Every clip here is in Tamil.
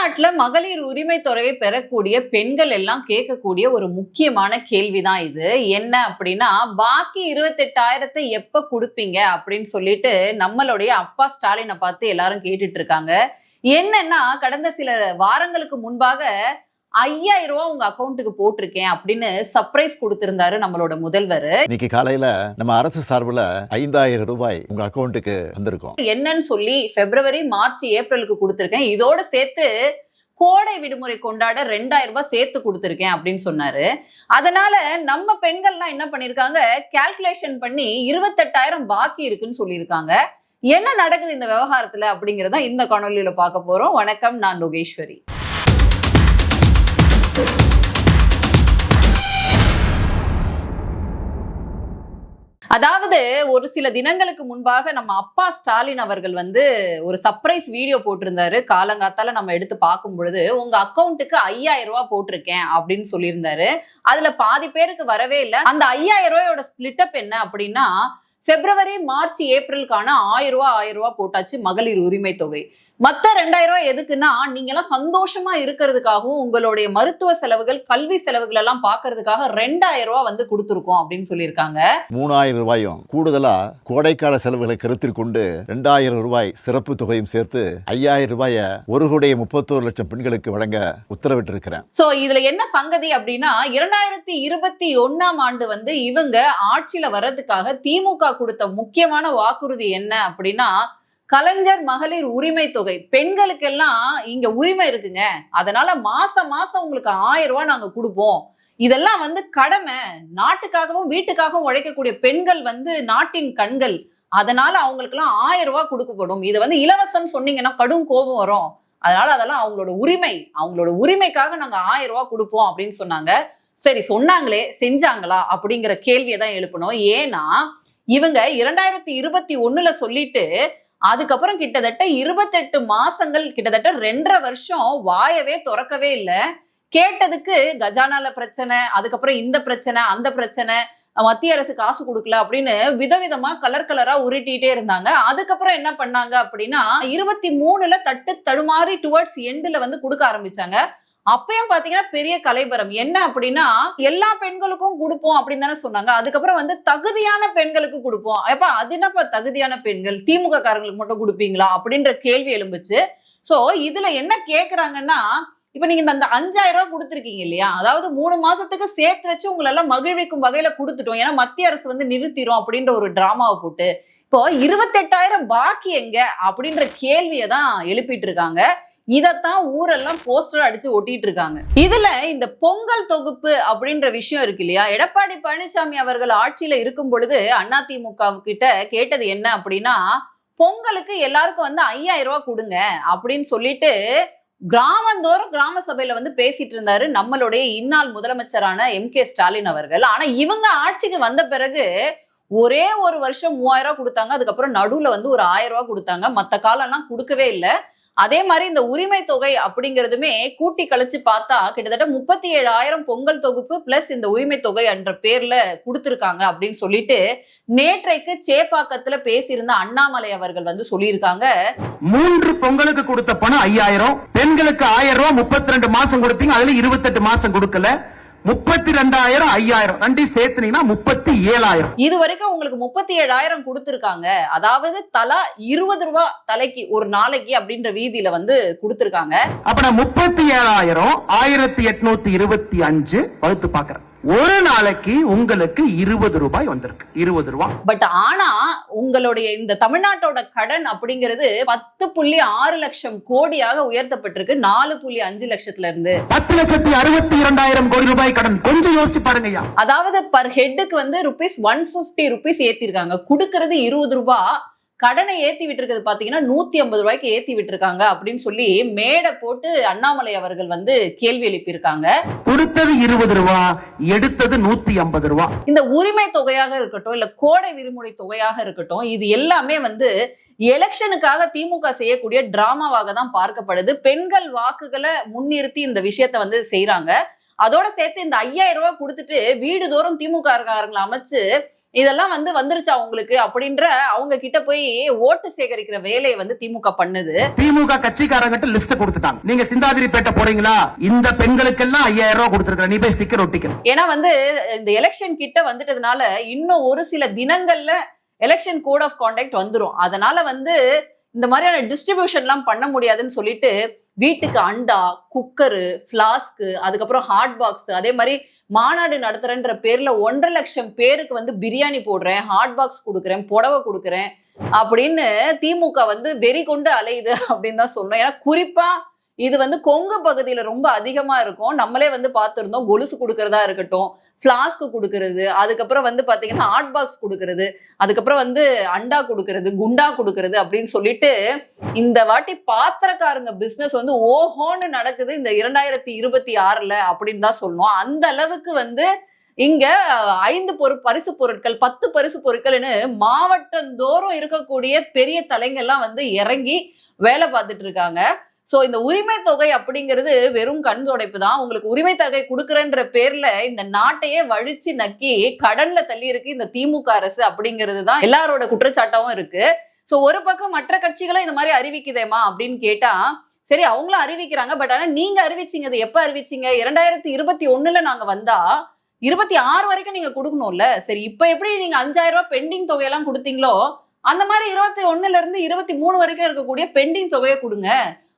தமிழ்நாட்டுல மகளிர் உரிமை தொகையை பெறக்கூடிய பெண்கள் எல்லாம் கேட்கக்கூடிய ஒரு முக்கியமான கேள்விதான் இது. என்ன அப்படின்னா, பாக்கி 28,000 எப்ப கொடுப்பீங்க அப்படின்னு சொல்லிட்டு நம்மளுடைய அப்பா ஸ்டாலினை பார்த்து எல்லாரும் கேட்டுட்டு இருக்காங்க. என்னன்னா, கடந்த சில வாரங்களுக்கு முன்பாக 5,000 ரூபாய் உங்க அக்கௌண்ட்டுக்கு போட்டிருக்கேன் அப்படின்னு சர்ப்ரைஸ் கொடுத்திருந்தாரு நம்மளோட முதல்வர். இன்னைக்கு காலையில நம்ம அரசு சார்பில் 5,000 ரூபாய் உங்க அக்கௌண்ட்டுக்கு வந்திருக்கும். என்னன்னு சொல்லி பிப்ரவரி, மார்ச், ஏப்ரலுக்கு கொடுத்திருக்கேன். இதோட சேர்த்து கோடை விடுமுறை கொண்டாட 2,000 ரூபாய் சேர்த்து கொடுத்திருக்கேன் அப்படின்னு சொன்னாரு. அதனால நம்ம பெண்கள்லாம் என்ன பண்ணிருக்காங்க, கால்குலேஷன் பண்ணி 28,000 பாக்கி இருக்குன்னு சொல்லியிருக்காங்க. என்ன நடக்குது இந்த விவகாரத்துல அப்படிங்கறத இந்த காணொலியில பார்க்க போறோம். வணக்கம், நான் லோகேஸ்வரி. அதாவது ஒரு சில தினங்களுக்கு முன்பாக நம்ம அப்பா ஸ்டாலின் அவர்கள் ஒரு சர்ப்ரைஸ் வீடியோ போட்டிருந்தாரு. காலங்காத்தால நம்ம எடுத்து பார்க்கும் பொழுது உங்க அக்கௌண்ட்டுக்கு 5,000 ரூபாய் போட்டிருக்கேன் அப்படின்னு சொல்லியிருந்தாரு. அதுல பாதி பேருக்கு வரவே இல்லை. அந்த 5,000 ரூபாயோட ஸ்பிளிட் அப் என்ன அப்படின்னா, பிப்ரவரி, மார்ச், ஏப்ரலுக்கான 1,000 ரூபாய் போட்டாச்சு மகளிர் உரிமை தொகை. மத்த 2,000 ரூபாய் எதுக்குன்னா, நீங்க எல்லாம் சந்தோஷமா இருக்கிறதுக்காகவும் உங்களுடைய மருத்துவ செலவுகள், கல்வி செலவுகள் எல்லாம் பாக்குறதுக்காக 2,000 ரூபாய் கொடுத்துருக்கோம் அப்படின்னு சொல்லியிருக்காங்க. 3,000 ரூபாயும் கூடுதலா கோடைக்கால செலவுகளை கருத்தில் கொண்டு 2,000 ரூபாய் சிறப்பு தொகையும் சேர்த்து 5,000 ரூபாயை 1,31,00,000 பெண்களுக்கு வழங்க உத்தரவிட்டிருக்கிறேன். சோ இதுல என்ன சங்கதி அப்படின்னா, 2021ஆம் ஆண்டு இவங்க ஆட்சியில வர்றதுக்காக திமுக கொடுத்த முக்கியமான வாக்குறுதி என்ன அப்படின்னா, கலைஞர் மகளிர் உரிமை தொகை. பெண்களுக்கெல்லாம் இங்க உரிமை இருக்குங்க, அதனால மாசம் மாசம் உங்களுக்கு 1,000 ரூபாய் நாங்க கொடுப்போம். இதெல்லாம் கடமை. நாட்டுக்காகவும் வீட்டுக்காகவும் உழைக்கக்கூடிய பெண்கள் நாட்டின் கண்கள். அதனால அவங்களுக்கு எல்லாம் 1,000 ரூபாய் கொடுக்கப்படும். இது இலவசம் சொன்னீங்கன்னா கடும் கோபம் வரும். அதனால அதெல்லாம் அவங்களோட உரிமை. அவங்களோட உரிமைக்காக நாங்க 1,000 ரூபாய் கொடுப்போம் அப்படின்னு சொன்னாங்க. சரி, சொன்னாங்களே, செஞ்சாங்களா அப்படிங்கிற கேள்வியை தான் எழுப்பணும். ஏன்னா இவங்க 2021ல சொல்லிட்டு அதுக்கப்புறம் கிட்டத்தட்ட 28 மாசங்கள், கிட்டத்தட்ட 2.5 வருஷம் வாயவே திறக்கவே இல்லை. கேட்டதுக்கு கஜானால பிரச்சனை, அதுக்கப்புறம் இந்த பிரச்சனை, அந்த பிரச்சனை, மத்திய அரசு காசு கொடுக்கல அப்படின்னு விதவிதமா கலர் கலரா உருட்டிட்டே இருந்தாங்க. அதுக்கப்புறம் என்ன பண்ணாங்க அப்படின்னா, 23ல தட்டு தடுமாறி டுவர்ட்ஸ் எண்ட்ல கொடுக்க ஆரம்பிச்சாங்க. அப்பயும் பாத்தீங்கன்னா பெரிய கலைபரம். என்ன அப்படின்னா, எல்லா பெண்களுக்கும் கொடுப்போம் அப்படின்னு தானே சொன்னாங்க. அதுக்கப்புறம் தகுதியான பெண்களுக்கு கொடுப்போம். அப்ப அது என்னப்பா தகுதியான பெண்கள், திமுக காரங்களுக்கு மட்டும் கொடுப்பீங்களா அப்படின்ற கேள்வி எழும்புச்சு. சோ இதுல என்ன கேக்குறாங்கன்னா, இப்ப நீங்க அந்த 5,000 ரூபாய் கொடுத்துருக்கீங்க இல்லையா, அதாவது 3 மாசத்துக்கு சேர்த்து வச்சு உங்களை எல்லாம் மகிழ்விக்கும் வகையில கொடுத்துட்டோம், ஏன்னா மத்திய அரசு நிறுத்திரும் அப்படின்ற ஒரு டிராமாவை போட்டு இப்போ 28,000 பாக்கி எங்க அப்படின்ற கேள்வியை தான் எழுப்பிட்டு இருக்காங்க. இதத்தான் ஊரெல்லாம் போஸ்டர் அடிச்சு ஒட்டிட்டு இருக்காங்க. இதுல இந்த பொங்கல் தொகுப்பு அப்படின்ற விஷயம் இருக்கு இல்லையா, எடப்பாடி பழனிசாமி அவர்கள் ஆட்சியில இருக்கும் பொழுது அதிமுக கிட்ட கேட்டது என்ன அப்படின்னா, பொங்கலுக்கு எல்லாருக்கும் 5,000 ரூபாய் கொடுங்க அப்படின்னு சொல்லிட்டு கிராமந்தோறும் கிராம சபையில பேசிட்டு இருந்தாரு நம்மளுடைய இந்நாள் முதலமைச்சரான MK ஸ்டாலின் அவர்கள். ஆனா இவங்க ஆட்சிக்கு வந்த பிறகு ஒரே ஒரு வருஷம் 3,000 ரூபாய் கொடுத்தாங்க. அதுக்கப்புறம் நடுவுல ஒரு 1,000 ரூபாய் கொடுத்தாங்க. மத்த காலம்லாம் கொடுக்கவே இல்லை. அதே மாதிரி இந்த உரிமை தொகை அப்படிங்கிறதுமே கூட்டி கழிச்சு பார்த்தா கிட்டத்தட்ட 37,000 பொங்கல் தொகுப்பு பிளஸ் இந்த உரிமை தொகை என்ற பேர்ல கொடுத்திருக்காங்க அப்படின்னு சொல்லிட்டு நேற்றைக்கு சேப்பாக்கத்துல பேசியிருந்த அண்ணாமலை அவர்கள் சொல்லியிருக்காங்க. 3 பொங்கலுக்கு கொடுத்த பணம் 5,000, பெண்களுக்கு 1,000 ரூபாய் 32 மாசம் கொடுத்தீங்க, அதுல 28 மாசம் கொடுக்கல. 32,000, 5,000 ரெண்டையும் சேர்த்துனீங்கன்னா 37,000. இது வரைக்கும் உங்களுக்கு 37,000 கொடுத்திருக்காங்க. அதாவது தலா 20 ரூபாய் தலைக்கு ஒரு நாளைக்கு அப்படின்ற வீதியில கொடுத்திருக்காங்க. அப்ப நான் 37,000 1825 வகுத்து பாக்குறேன். ஒரு நாளைக்கு உங்களுக்கு 20 ரூபாய் வந்திருக்கு. 20 ரூபாய். பட் ஆனா உங்களுடைய இந்த தமிழ்நாட்டோட கடன் அப்படிங்கிறது 10.6 லட்சம் கோடியாக உயர்த்தப்பட்டிருக்கு. 4.5 லட்சத்துல இருந்து 10,62,000 கோடி ரூபாய் கடன். கொஞ்சம் யோசிச்சு பாருங்க. அதாவது பர் ஹெட்டுக்கு ரூபீஸ் 150 ரூபீஸ் ஏத்திருக்காங்க. கொடுக்கறது 20 ரூபாய். கடனை ஏத்தி விட்டுருக்கிறது பாத்தீங்கன்னா 150 ரூபாய்க்கு ஏத்தி விட்டுருக்காங்க அப்படின்னு சொல்லி மேடை போட்டு அண்ணாமலை அவர்கள் கேள்வி எழுப்பியிருக்காங்க. கொடுத்தது 20 ரூபாய், எடுத்தது 150 ரூபாய். இந்த உரிமை தொகையாக இருக்கட்டும், இல்ல கோடை விடுமுறை தொகையாக இருக்கட்டும், இது எல்லாமே எலெக்ஷனுக்காக திமுக செய்யக்கூடிய டிராமாவாக தான் பார்க்கப்படுது. பெண்கள் வாக்குகளை முன்னிறுத்தி இந்த விஷயத்த செய்யறாங்க. அதோட சேர்த்து இந்த 5000 ரூபாய் கொடுத்துட்டு வீடுதோறும் திமுக காரங்களை அமைச்சு இதெல்லாம் வந்துருச்சா உங்களுக்கு அப்படின்ற அவங்க கிட்ட போய் ஓட்டு சேகரிக்கிற வேலையை திமுக பண்ணுது. திமுக கட்சிக்காரங்கிட்ட லிஸ்ட் கொடுத்துட்டாங்க, நீங்க சிந்தாதிரிப்பேட்டை போறீங்களா, இந்த பெண்களுக்கெல்லாம் 5000 ரூபாய் கொடுத்துருக்க, நீ போய் ஸ்டிக்கர் ஒட்டிக்கணும். ஏன்னா இந்த எலெக்ஷன் கிட்ட வந்துட்டதுனால இன்னும் ஒரு சில தினங்கள்ல எலெக்ஷன் கோட் ஆஃப் கான்டக்ட் வந்துரும். அதனால இந்த மாதிரியான டிஸ்ட்ரிபியூஷன் எல்லாம் பண்ண முடியாதுன்னு சொல்லிட்டு வீட்டுக்கு அண்டா, குக்கரு, பிளாஸ்க்கு, அதுக்கப்புறம் ஹாட் பாக்ஸ், அதே மாதிரி மாநாடு நடத்துறேன்ற பேர்ல 1.5 லட்சம் பேருக்கு பிரியாணி போடுறேன், ஹாட் பாக்ஸ் கொடுக்குறேன், புடவை கொடுக்குறேன் அப்படின்னு திமுக வெறி கொண்டு அலையுது அப்படின்னு தான் சொல்லணும். ஏன்னா குறிப்பா இது கொங்கு பகுதியில ரொம்ப அதிகமா இருக்கும். நம்மளே பார்த்திருந்தோம், கொலுசு கொடுக்கறதா இருக்கட்டும், பிளாஸ்க் கொடுக்கறது, அதுக்கப்புறம் பாத்தீங்கன்னா ஹாட் பாக்ஸ் கொடுக்கறது, அதுக்கப்புறம் அண்டா கொடுக்கறது, குண்டா கொடுக்கறது அப்படின்னு சொல்லிட்டு இந்த வாட்டி பாத்திரக்காரங்க பிசினஸ் ஓஹோன்னு நடக்குது இந்த 2026 அப்படின்னு தான் சொல்லணும். அந்த அளவுக்கு இங்க 5 பரிசு பொருட்கள், 10 பரிசு பொருட்கள்னு மாவட்டந்தோறும் இருக்கக்கூடிய பெரிய தலைங்கள்லாம் இறங்கி வேலை பார்த்துட்டு இருக்காங்க. சோ இந்த உரிமை தொகை அப்படிங்கிறது வெறும் கண் துடைப்பு தான். உங்களுக்கு உரிமை தொகை கொடுக்கறன்ற பேர்ல இந்த நாட்டையே வழிச்சு நக்கி கடன்ல தள்ளி இருக்கு இந்த திமுக அரசு அப்படிங்கிறது தான் எல்லாரோட குற்றச்சாட்டாவும் இருக்கு. சோ ஒரு பக்கம் மற்ற கட்சிகளும் இந்த மாதிரி அறிவிக்குதேமா அப்படின்னு கேட்டா, சரி அவங்களும் அறிவிக்கிறாங்க, பட் ஆனா நீங்க அறிவிச்சீங்க, அது எப்ப அறிவிச்சீங்க? 2021 நாங்க வந்தா 26 வரைக்கும் நீங்க கொடுக்கணும்ல. சரி இப்ப எப்படி நீங்க 5000 ரூபாய் பெண்டிங் தொகையெல்லாம் கொடுத்தீங்களோ அந்த மாதிரி 21 இருந்து 23 வரைக்கும் இருக்கக்கூடிய பெண்டிங் தொகையை கொடுங்க,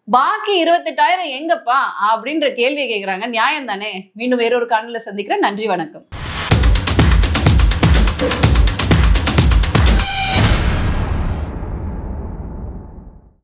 பாக்கி 28,000 எங்கப்பா அப்படின்ற கேள்வியை கேட்கிறாங்க. நியாயம் தானே? மீண்டும் வேறொரு காணொளியில சந்திக்கிறேன். நன்றி, வணக்கம்.